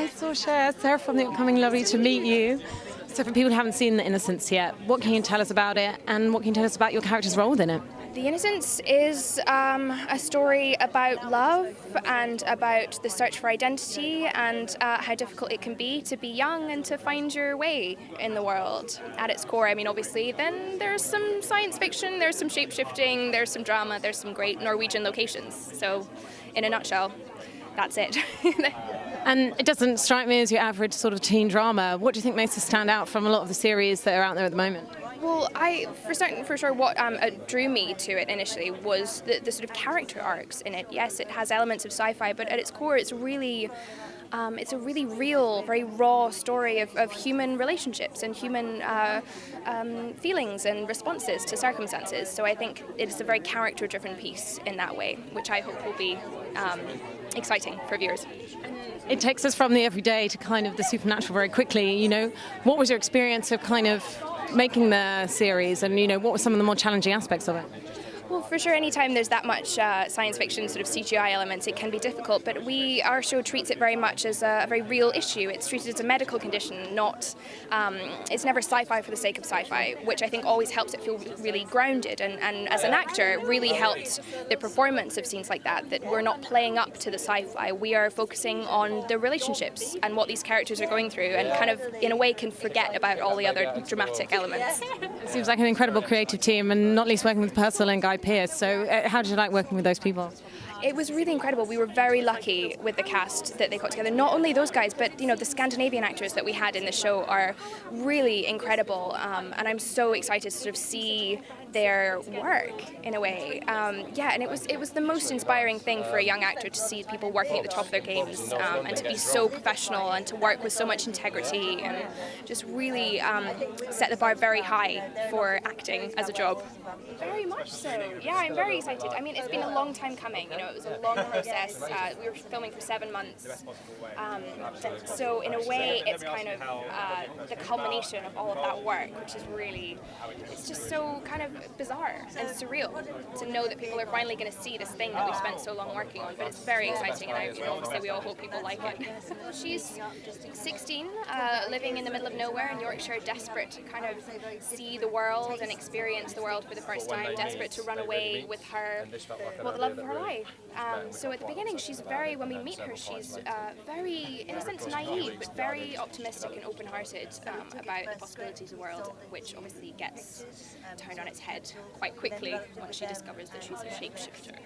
Sorcha. Sarah from The Upcoming. Lovely to meet you. So for people who haven't seen The Innocents yet, what can you tell us about it, and what can you tell us about your character's role within it? The Innocents is a story about love and about the search for identity and how difficult it can be to be young and to find your way in the world. At its core, I mean, obviously, then there's some science fiction, there's some shape-shifting, there's some drama, there's some great Norwegian locations. So, in a nutshell, that's it. And it doesn't strike me as your average sort of teen drama. What do you think makes it stand out from a lot of the series that are out there at the moment? Well, for sure, what drew me to it initially was the sort of character arcs in it. Yes, it has elements of sci-fi, but at its core, it's a really real, very raw story of human relationships and human feelings and responses to circumstances. So I think it's a very character-driven piece in that way, which I hope will be exciting for viewers. It takes us from the everyday to kind of the supernatural very quickly. You know, what was your experience of kind of making the series, and what were some of the more challenging aspects of it? Well, for sure, anytime there's that much science fiction sort of CGI elements, it can be difficult, but our show treats it very much as a very real issue. It's treated as a medical condition, not, it's never sci-fi for the sake of sci-fi, which I think always helps it feel really grounded, and as an actor, it really helped the performance of scenes like that we're not playing up to the sci-fi. We are focusing on the relationships and what these characters are going through, and kind of, in a way, can forget about all the other dramatic elements. It seems like an incredible creative team, and not least working with Pearce and Pearce. So how did you like working with those people? It was really incredible. We were very lucky with the cast that they got together. Not only those guys, but the Scandinavian actors that we had in the show are really incredible, and I'm so excited to sort of see their work in a way. And it was the most inspiring thing for a young actor to see people working at the top of their games, and to be so professional and to work with so much integrity and just really set the bar very high for acting as a job. Very much so. Yeah, I'm very excited. I mean, it's been a long time coming. It was a long process. We were filming for 7 months. So in a way, it's kind of the culmination of all of that work, which is really, it's just so kind of bizarre and surreal to know that people are finally going to see this thing that we've spent so long working on. But it's very exciting, and obviously we all hope people like it. She's 16, living in the middle of nowhere in Yorkshire, desperate to kind of see the world and experience the world for the first time, desperate to run away with the love of her life. So at the beginning, when we meet her, she's very, in a sense, naive, but very optimistic and open-hearted about the possibilities of the world, which obviously gets turned on its head quite quickly when she discovers that she's a shapeshifter.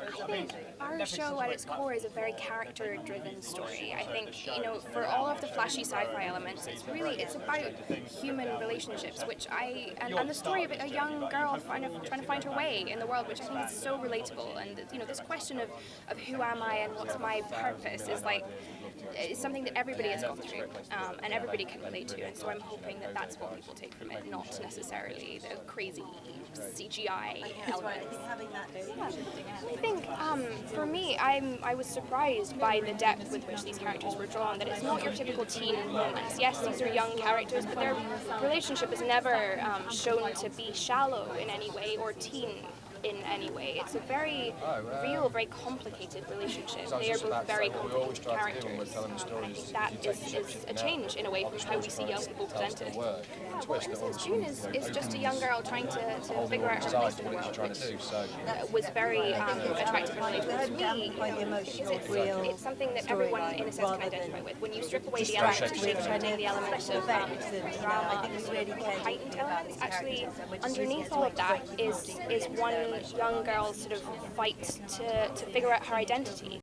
I think our show at its core is a very character-driven story. I think, for all of the flashy sci-fi elements, it's about human relationships, and the story of a young girl trying to find her way in the world, which I think is so relatable. And, this question of who am I and what's my purpose is something that everybody has gone through, and everybody can relate to. And so I'm hoping that that's what people take from it, not necessarily the crazy CGI elements. I think for me, I was surprised by the depth with which these characters were drawn, that it's not your typical teen romance. Yes, these are young characters, but their relationship is never shown to be shallow in any way or teen in any way. It's a very real, very complicated relationship. They are both very complicated characters. I think that is a change in a way from how we see young people presented. Innocence June is just a young girl trying to figure out her place in the world, which was very attractive and relatable to me, because it's something that everyone in a sense can identify with. When you strip away the elements of shapeshifting, the elements of drama, the more heightened elements, actually underneath all of that is one young girl's sort of fight to figure out her identity.